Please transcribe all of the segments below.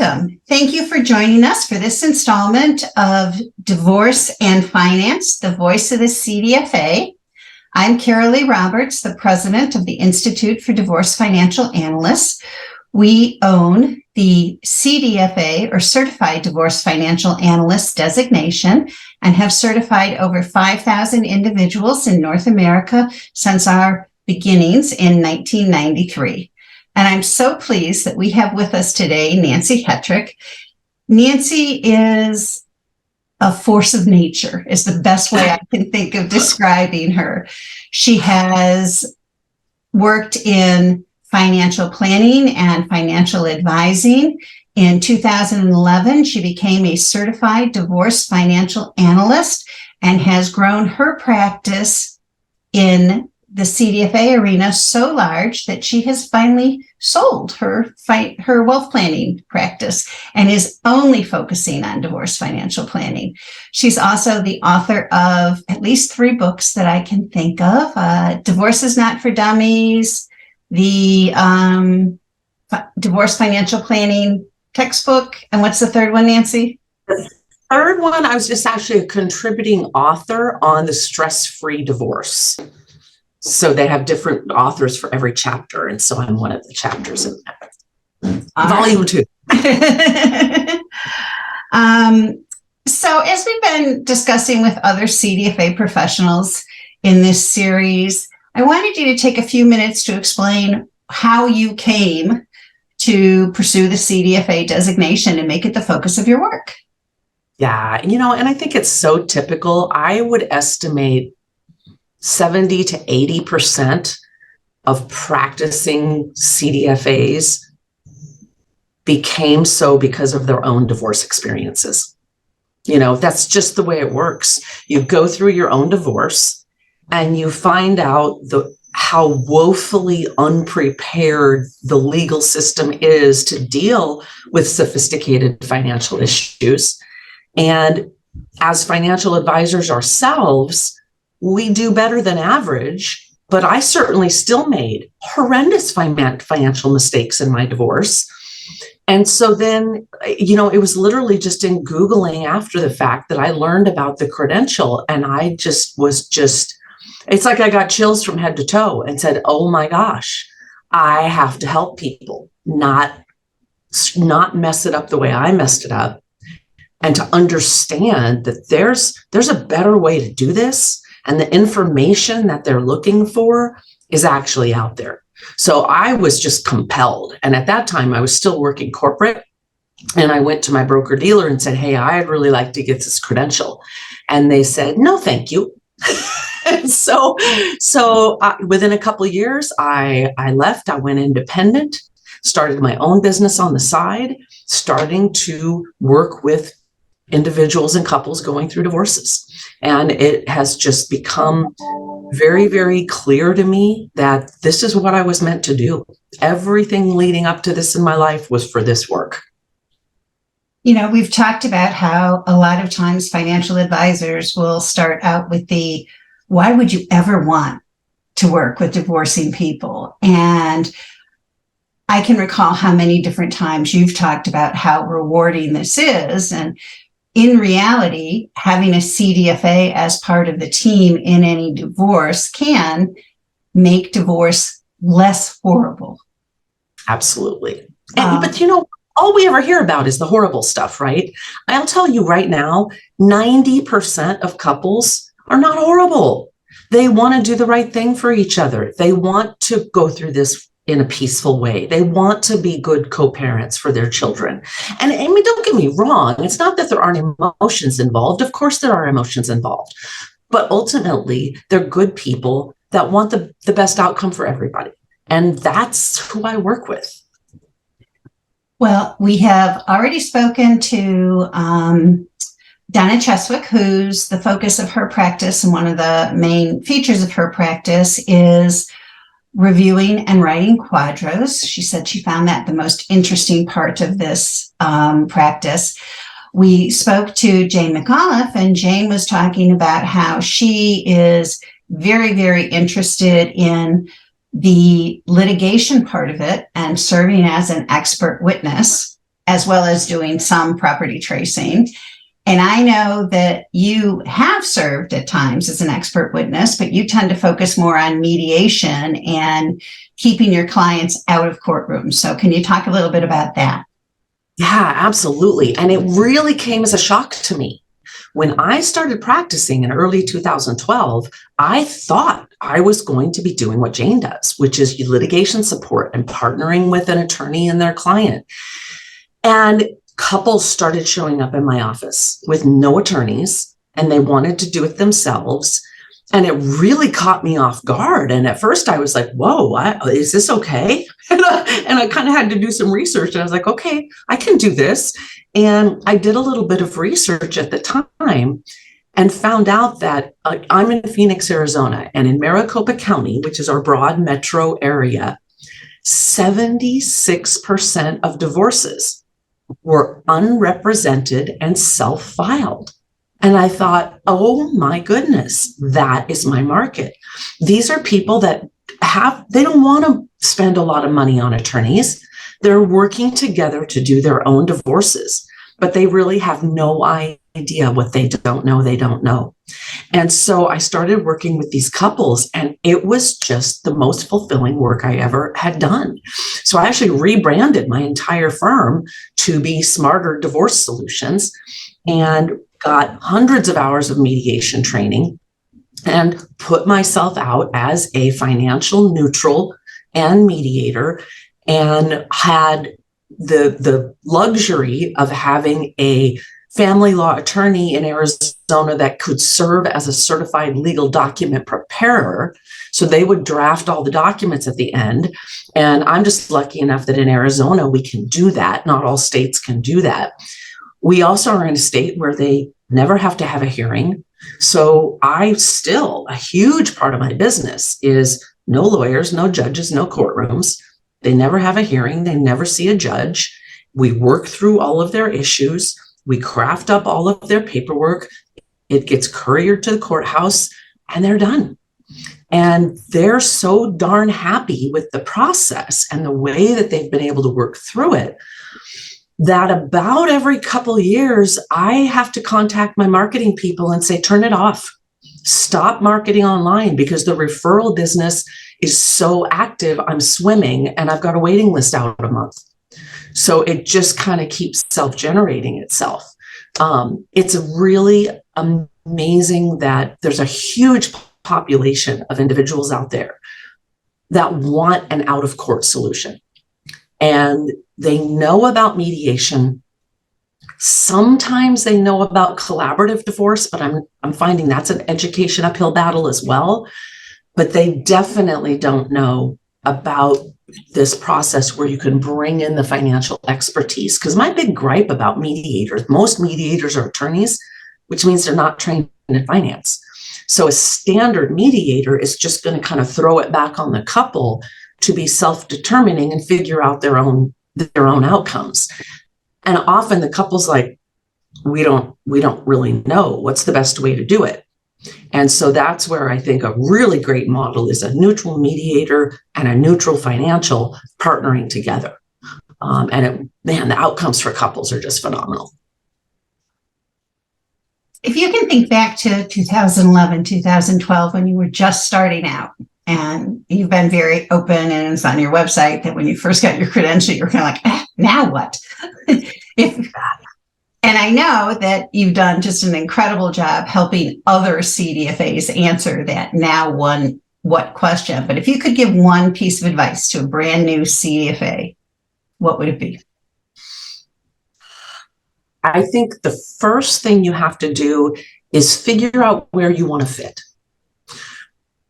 Welcome. Thank you for joining us for this installment of Divorce and Finance, the Voice of the CDFA. I'm Carol Lee Roberts, the president of the Institute for Divorce Financial Analysts. We own the CDFA, or Certified Divorce Financial Analyst designation, and have certified over 5,000 individuals in North America since our beginnings in 1993. And I'm so pleased that we have with us today Nancy Hetrick. Nancy is a force of nature, is the best way I can think of describing her. She has worked in financial planning and financial advising. In 2011, she became a certified divorce financial analyst and has grown her practice in the CDFA arena so large that she has finally sold her wealth planning practice and is only focusing on divorce financial planning. She's also the author of at least 3 books that I can think of. Divorce is Not for Dummies, the Divorce Financial Planning textbook, and what's the third one, Nancy? The third one, I was just actually a contributing author on the Stress-Free Divorce. So they have different authors for every chapter, and so I'm one of the chapters in that. Volume 2. So as we've been discussing with other CDFA professionals in this series, I wanted you to take a few minutes to explain how you came to pursue the CDFA designation and make it the focus of your work. Yeah, and I think it's so typical. I would estimate 70 to 80% of practicing CDFAs became so because of their own divorce experiences. That's just the way it works. You go through your own divorce and you find out how woefully unprepared the legal system is to deal with sophisticated financial issues. And as financial advisors ourselves, we do better than average, but I certainly still made horrendous financial mistakes in my divorce. And so then, it was literally just in Googling after the fact that I learned about the credential, and I it's like I got chills from head to toe and said, oh my gosh, I have to help people, not mess it up the way I messed it up, and to understand that there's a better way to do this. And the information that they're looking for is actually out there. So I was just compelled. And at that time, I was still working corporate. And I went to my broker dealer and said, hey, I'd really like to get this credential. And they said, no, thank you. And so within a couple of years, I left. I went independent, started my own business on the side, starting to work with individuals and couples going through divorces. And it has just become very, very clear to me that this is what I was meant to do. Everything leading up to this in my life was for this work. We've talked about how a lot of times financial advisors will start out with why would you ever want to work with divorcing people? And I can recall how many different times you've talked about how rewarding this is. And in reality, having a CDFA as part of the team in any divorce can make divorce less horrible. Absolutely. But all we ever hear about is the horrible stuff, right? I'll tell you right now, 90% of couples are not horrible. They want to do the right thing for each other. They want to go through this in a peaceful way. They want to be good co-parents for their children. And I mean, don't get me wrong. It's not that there aren't emotions involved. Of course there are emotions involved. But ultimately, they're good people that want the best outcome for everybody. And that's who I work with. Well, we have already spoken to Donna Cheswick, who's the focus of her practice. And one of the main features of her practice is reviewing and writing quadros. She said she found that the most interesting part of this practice. We spoke to Jane McAuliffe, and Jane was talking about how she is very, very interested in the litigation part of it and serving as an expert witness as well as doing some property tracing. And I know that you have served at times as an expert witness, but you tend to focus more on mediation and keeping your clients out of courtrooms. So can you talk a little bit about that? Yeah, absolutely. And it really came as a shock to me. When I started practicing in early 2012, I thought I was going to be doing what Jane does, which is litigation support and partnering with an attorney and their client. And couples started showing up in my office with no attorneys, and they wanted to do it themselves. And it really caught me off guard. And at first I was like, whoa, is this okay? And I kind of had to do some research. And I was like, okay, I can do this. And I did a little bit of research at the time and found out that I'm in Phoenix, Arizona, and in Maricopa County, which is our broad metro area, 76% of divorces were unrepresented and self-filed. And I thought, oh my goodness, that is my market. These are people that they don't want to spend a lot of money on attorneys. They're working together to do their own divorces, but they really have no idea what they don't know. And so I started working with these couples, and it was just the most fulfilling work I ever had done. So I actually rebranded my entire firm to be Smarter Divorce Solutions and got hundreds of hours of mediation training and put myself out as a financial neutral and mediator, and had the luxury of having a family law attorney in Arizona that could serve as a certified legal document preparer. So they would draft all the documents at the end. And I'm just lucky enough that in Arizona, we can do that. Not all states can do that. We also are in a state where they never have to have a hearing. So a huge part of my business is no lawyers, no judges, no courtrooms. They never have a hearing. They never see a judge. We work through all of their issues. We craft up all of their paperwork. It gets couriered to the courthouse, and they're done. And they're so darn happy with the process and the way that they've been able to work through it that about every couple of years, I have to contact my marketing people and say, turn it off. Stop marketing online because the referral business is so active. I'm swimming and I've got a waiting list out a month. So it just kind of keeps self-generating itself. It's really amazing that there's a huge population of individuals out there that want an out-of-court solution. And they know about mediation. Sometimes they know about collaborative divorce, but I'm finding that's an education uphill battle as well. But they definitely don't know about this process where you can bring in the financial expertise. Because my big gripe about mediators, most mediators are attorneys, which means they're not trained in finance. So a standard mediator is just going to kind of throw it back on the couple to be self-determining and figure out their own outcomes. And often the couple's like, we don't really know what's the best way to do it. And so that's where I think a really great model is a neutral mediator and a neutral financial partnering together. The outcomes for couples are just phenomenal. If you can think back to 2011, 2012, when you were just starting out, and you've been very open, and it's on your website that when you first got your credential, you're kind of like, now what? And I know that you've done just an incredible job helping other CDFAs answer that now what question. But if you could give one piece of advice to a brand new CDFA, what would it be? I think the first thing you have to do is figure out where you want to fit.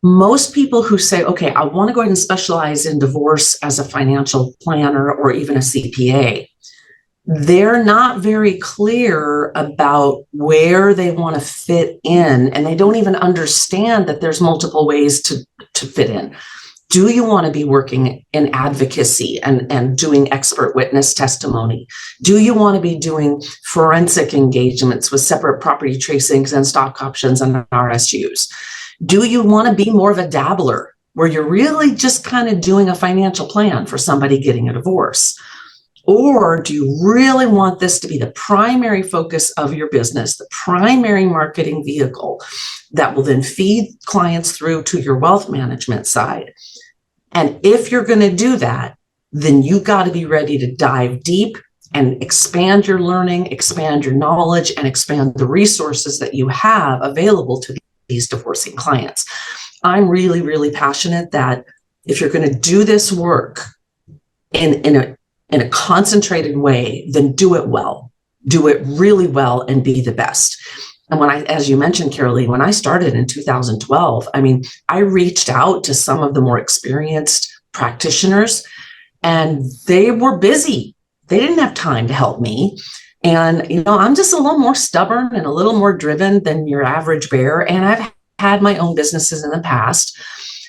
Most people who say, okay, I want to go ahead and specialize in divorce as a financial planner or even a CPA, they're not very clear about where they want to fit in, and they don't even understand that there's multiple ways to fit in. Do you want to be working in advocacy and doing expert witness testimony? Do you want to be doing forensic engagements with separate property tracings and stock options and RSUs? Do you want to be more of a dabbler where you're really just kind of doing a financial plan for somebody getting a divorce? Or do you really want this to be the primary focus of your business, the primary marketing vehicle that will then feed clients through to your wealth management side? And if you're going to do that, then you got to be ready to dive deep and expand your learning, expand your knowledge, and expand the resources that you have available to these divorcing clients. I'm really, really passionate that if you're going to do this work in a concentrated way, then do it well. Do it really well and be the best. And as you mentioned, Carolee, when I started in 2012, I reached out to some of the more experienced practitioners, and they were busy. They didn't have time to help me. And, I'm just a little more stubborn and a little more driven than your average bear. And I've had my own businesses in the past.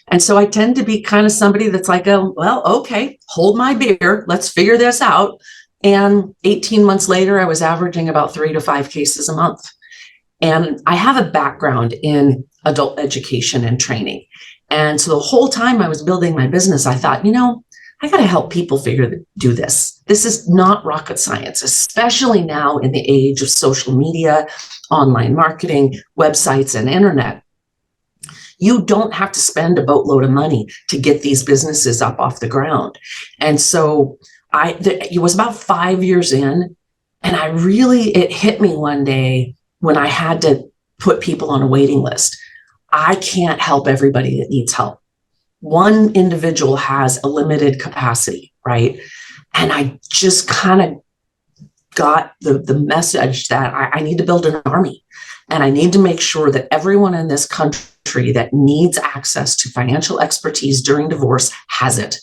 And so I tend to be kind of somebody that's like, well, okay, hold my beer. Let's figure this out. And 18 months later, I was averaging about 3 to 5 cases a month. And I have a background in adult education and training. And so the whole time I was building my business, I thought, I got to help people do this. This is not rocket science, especially now in the age of social media, online marketing, websites, and internet. You don't have to spend a boatload of money to get these businesses up off the ground. And so it was about 5 years in, and it hit me one day when I had to put people on a waiting list. I can't help everybody that needs help. One individual has a limited capacity, right? And I just kind of got the message that I need to build an army, and I need to make sure that everyone in this country that needs access to financial expertise during divorce has it.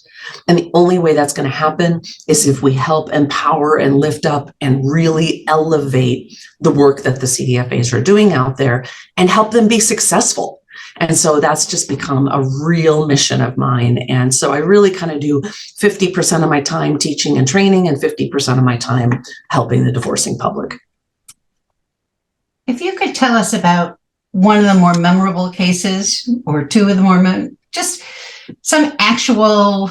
And the only way that's going to happen is if we help empower and lift up and really elevate the work that the CDFAs are doing out there and help them be successful. And so that's just become a real mission of mine. And so I really kind of do 50% of my time teaching and training and 50% of my time helping the divorcing public. If you could tell us about one of the more memorable cases or two of the more, just some actual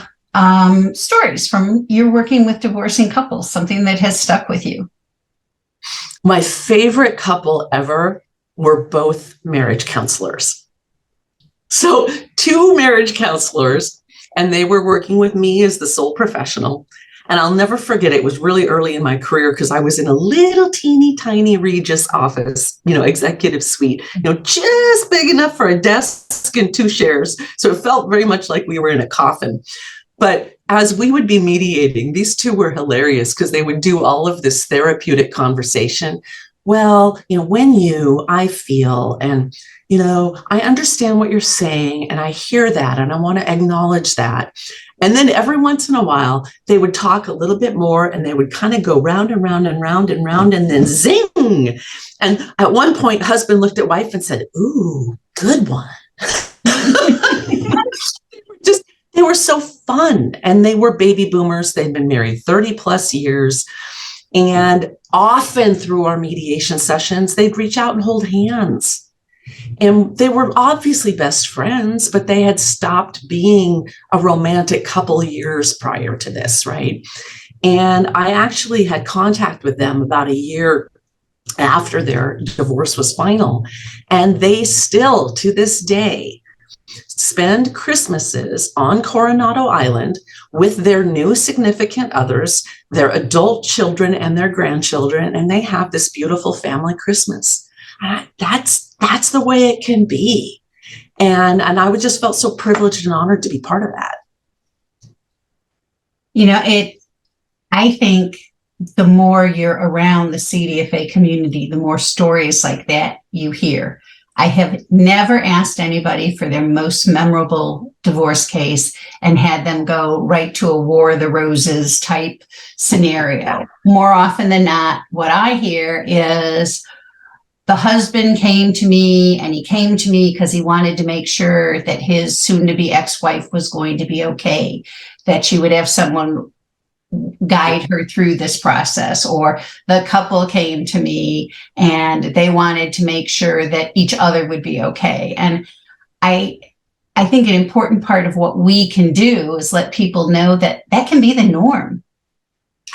stories from your working with divorcing couples, something that has stuck with you. My favorite couple ever were both marriage counselors. So 2 marriage counselors, and they were working with me as the sole professional. And I'll never forget, it was really early in my career because I was in a little teeny tiny Regis office, executive suite, just big enough for a desk and 2 chairs. So it felt very much like we were in a coffin. But as we would be mediating, these 2 were hilarious because they would do all of this therapeutic conversation. Well, I feel, and, I understand what you're saying, and I hear that, and I want to acknowledge that. And then every once in a while, they would talk a little bit more, and they would kind of go round and round and round and round, and then zing. And at one point, husband looked at wife and said, "Ooh, good one." They were so fun, and they were baby boomers. They'd been married 30 plus years. And often through our mediation sessions, they'd reach out and hold hands. And they were obviously best friends, but they had stopped being a romantic couple years prior to this, right? And I actually had contact with them about a year after their divorce was final. And they still, to this day, spend Christmases on Coronado Island with their new significant others, their adult children and their grandchildren, and they have this beautiful family Christmas. That's the way it can be. And I would just felt so privileged and honored to be part of that. I think the more you're around the CDFA community, the more stories like that you hear. I have never asked anybody for their most memorable divorce case and had them go right to a War of the Roses type scenario. More often than not, what I hear is the husband came to me, and he came to me because he wanted to make sure that his soon-to-be ex-wife was going to be okay, that she would have someone guide her through this process, or the couple came to me and they wanted to make sure that each other would be okay. And I think an important part of what we can do is let people know that that can be the norm.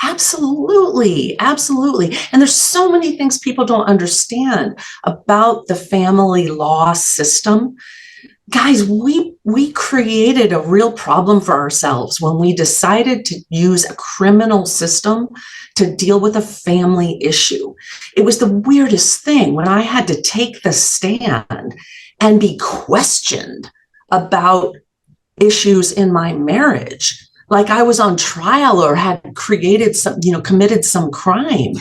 Absolutely, absolutely. And there's so many things people don't understand about the family law system. Guys, we created a real problem for ourselves when we decided to use a criminal system to deal with a family issue. It was the weirdest thing when I had to take the stand and be questioned about issues in my marriage, like I was on trial or had created some, committed some crime.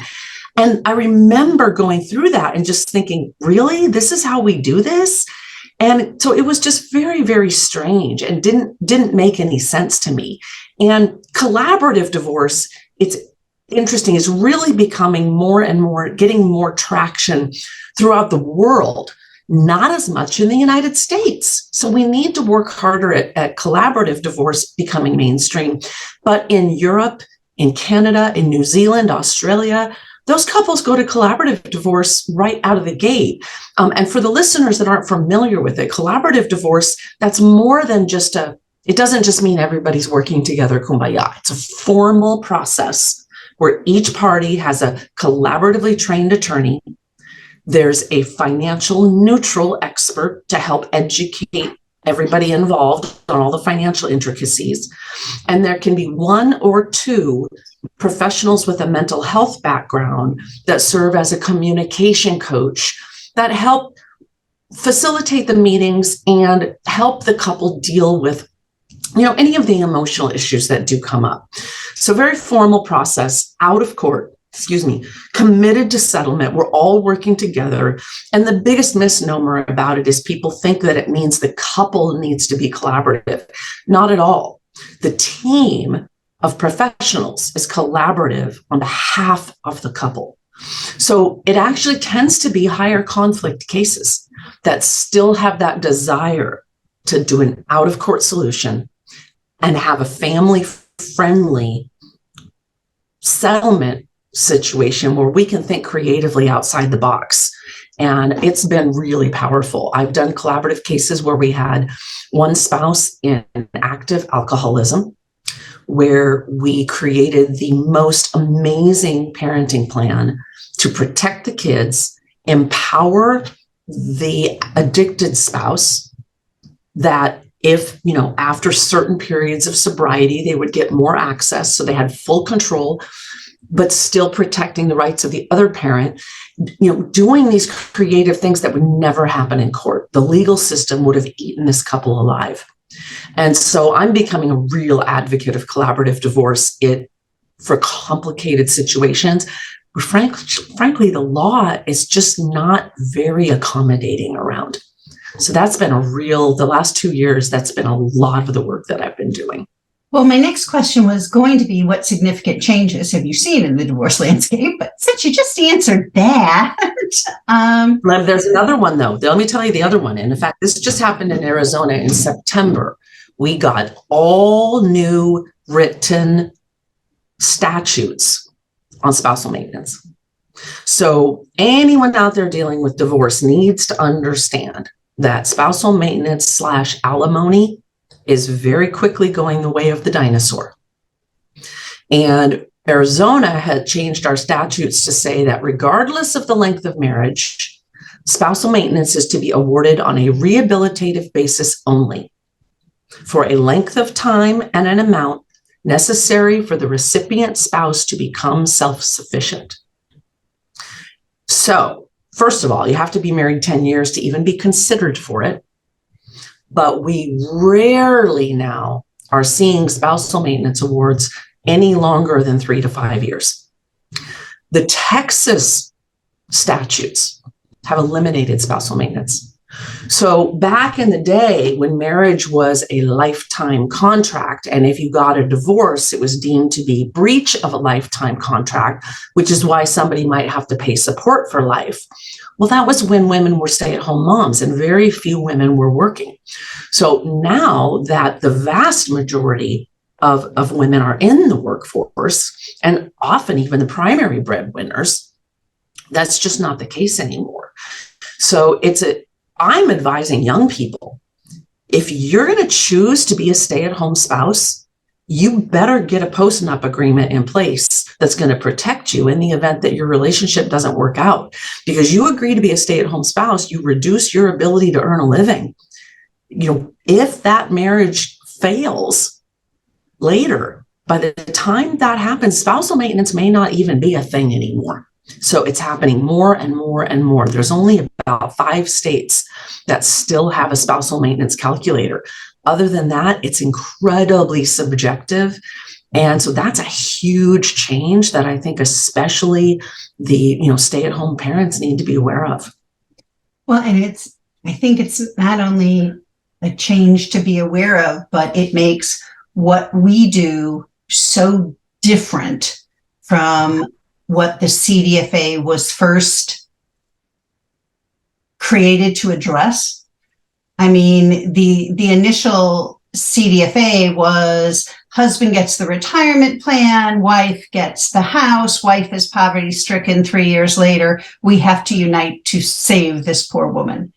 And I remember going through that and just thinking, really, this is how we do this? And so it was just very, very strange and didn't make any sense to me. And collaborative divorce, it's interesting, is really becoming more and more, getting more traction throughout the world, not as much in the United States. So we need to work harder at collaborative divorce becoming mainstream. But in Europe, in Canada, in New Zealand, Australia, those couples go to collaborative divorce right out of the gate. And for the listeners that aren't familiar with it, collaborative divorce, that's more than just it doesn't just mean everybody's working together, kumbaya. It's a formal process where each party has a collaboratively trained attorney. There's a financial neutral expert to help educate everybody involved on all the financial intricacies. And there can be one or two professionals with a mental health background that serve as a communication coach that help facilitate the meetings and help the couple deal with any of the emotional issues that do come up. So very formal process, out of court, committed to settlement. We're all working together. And the biggest misnomer about it is people think that it means the couple needs to be collaborative. Not at all. The team of professionals is collaborative on behalf of the couple. So it actually tends to be higher conflict cases that still have that desire to do an out-of-court solution and have a family-friendly settlement situation where we can think creatively outside the box. And it's been really powerful. I've done collaborative cases where we had one spouse in active alcoholism, where we created the most amazing parenting plan to protect the kids, empower the addicted spouse, that if, after certain periods of sobriety, they would get more access. So they had full control, but still protecting the rights of the other parent, doing these creative things that would never happen in court. The legal system would have eaten this couple alive. And so I'm becoming a real advocate of collaborative divorce for complicated situations. Frankly, the law is just not very accommodating around. So that's been the last 2 years, that's been a lot of the work that I've been doing. Well, my next question was going to be, what significant changes have you seen in the divorce landscape? But since you just answered that, there's another one though. Let me tell you the other one. And in fact, this just happened in Arizona in September. We got all new written statutes on spousal maintenance. So anyone out there dealing with divorce needs to understand that spousal maintenance / alimony is very quickly going the way of the dinosaur. And Arizona had changed our statutes to say that regardless of the length of marriage, spousal maintenance is to be awarded on a rehabilitative basis only for a length of time and an amount necessary for the recipient spouse to become self-sufficient. So, first of all, you have to be married 10 years to even be considered for it. But we rarely now are seeing spousal maintenance awards any longer than 3 to 5 years. The Texas statutes have eliminated spousal maintenance. So back in the day when marriage was a lifetime contract, and if you got a divorce, it was deemed to be breach of a lifetime contract, which is why somebody might have to pay support for life. Well, that was when women were stay-at-home moms and very few women were working. So now that the vast majority of women are in the workforce, and often even the primary breadwinners, that's just not the case anymore. So I'm advising young people, if you're going to choose to be a stay-at-home spouse, you better get a post-nup agreement in place that's going to protect you in the event that your relationship doesn't work out. Because you agree to be a stay-at-home spouse, you reduce your ability to earn a living. If that marriage fails later, by the time that happens, spousal maintenance may not even be a thing anymore. So it's happening more and more and more. There's only about 5 states that still have a spousal maintenance calculator. Other than that, it's incredibly subjective. And so that's a huge change that I think especially the stay-at-home parents need to be aware of. Well, and I think it's not only a change to be aware of, but it makes what we do so different from what the CDFA was first created to address. I mean, the initial CDFA was husband gets the retirement plan, wife gets the house, wife is poverty stricken 3 years later, we have to unite to save this poor woman.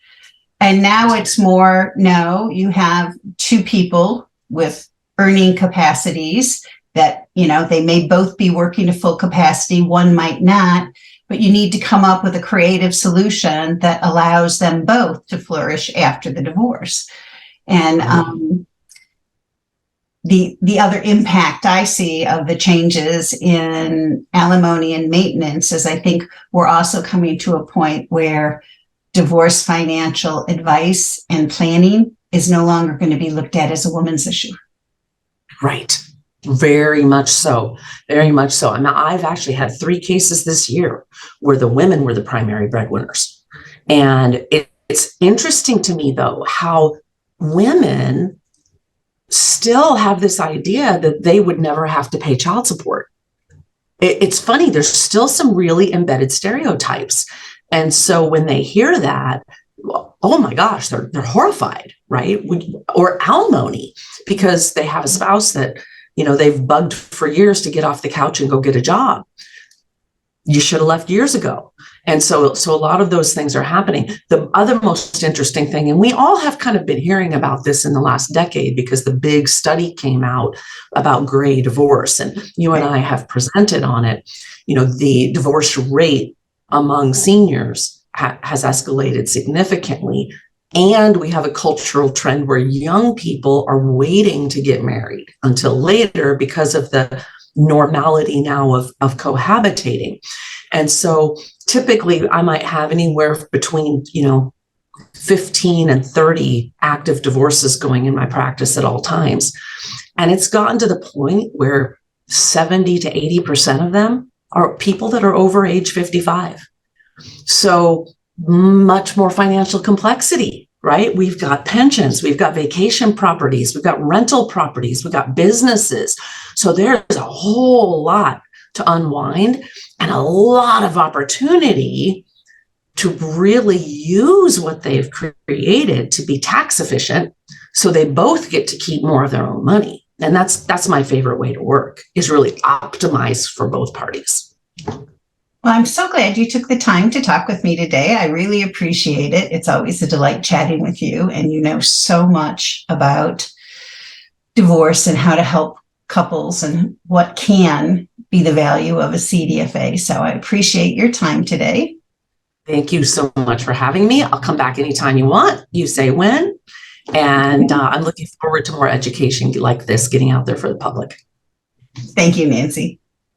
And now it's more, no, you have 2 people with earning capacities that, they may both be working to full capacity, one might not, but you need to come up with a creative solution that allows them both to flourish after the divorce. And the other impact I see of the changes in alimony and maintenance is I think we're also coming to a point where divorce financial advice and planning is no longer going to be looked at as a woman's issue. Right. Very much so. Very much so. I mean, I've actually had 3 cases this year where the women were the primary breadwinners. And it's interesting to me, though, how women still have this idea that they would never have to pay child support. It's funny. There's still some really embedded stereotypes. And so when they hear that, oh my gosh, they're horrified, right? Or alimony, because they have a spouse that, they've bugged for years to get off the couch and go get a job. You should have left years ago. And so a lot of those things are happening. The other most interesting thing, and we all have kind of been hearing about this in the last decade because the big study came out about gray divorce, and you and I have presented on it. The divorce rate among seniors has escalated significantly. And we have a cultural trend where young people are waiting to get married until later because of the normality now of cohabitating. And so typically I might have anywhere between, 15 and 30 active divorces going in my practice at all times. And it's gotten to the point where 70 to 80% of them are people that are over age 55. So much more financial complexity, right? We've got pensions, we've got vacation properties, we've got rental properties, we've got businesses. So there's a whole lot to unwind and a lot of opportunity to really use what they've created to be tax efficient so they both get to keep more of their own money. And that's my favorite way to work, is really optimize for both parties. Well, I'm so glad you took the time to talk with me today. I really appreciate it. It's always a delight chatting with you, and you know so much about divorce and how to help couples and what can be the value of a CDFA. So I appreciate your time today. Thank you so much for having me. I'll come back anytime you want. You say when. And I'm looking forward to more education like this getting out there for the public. Thank you, Nancy.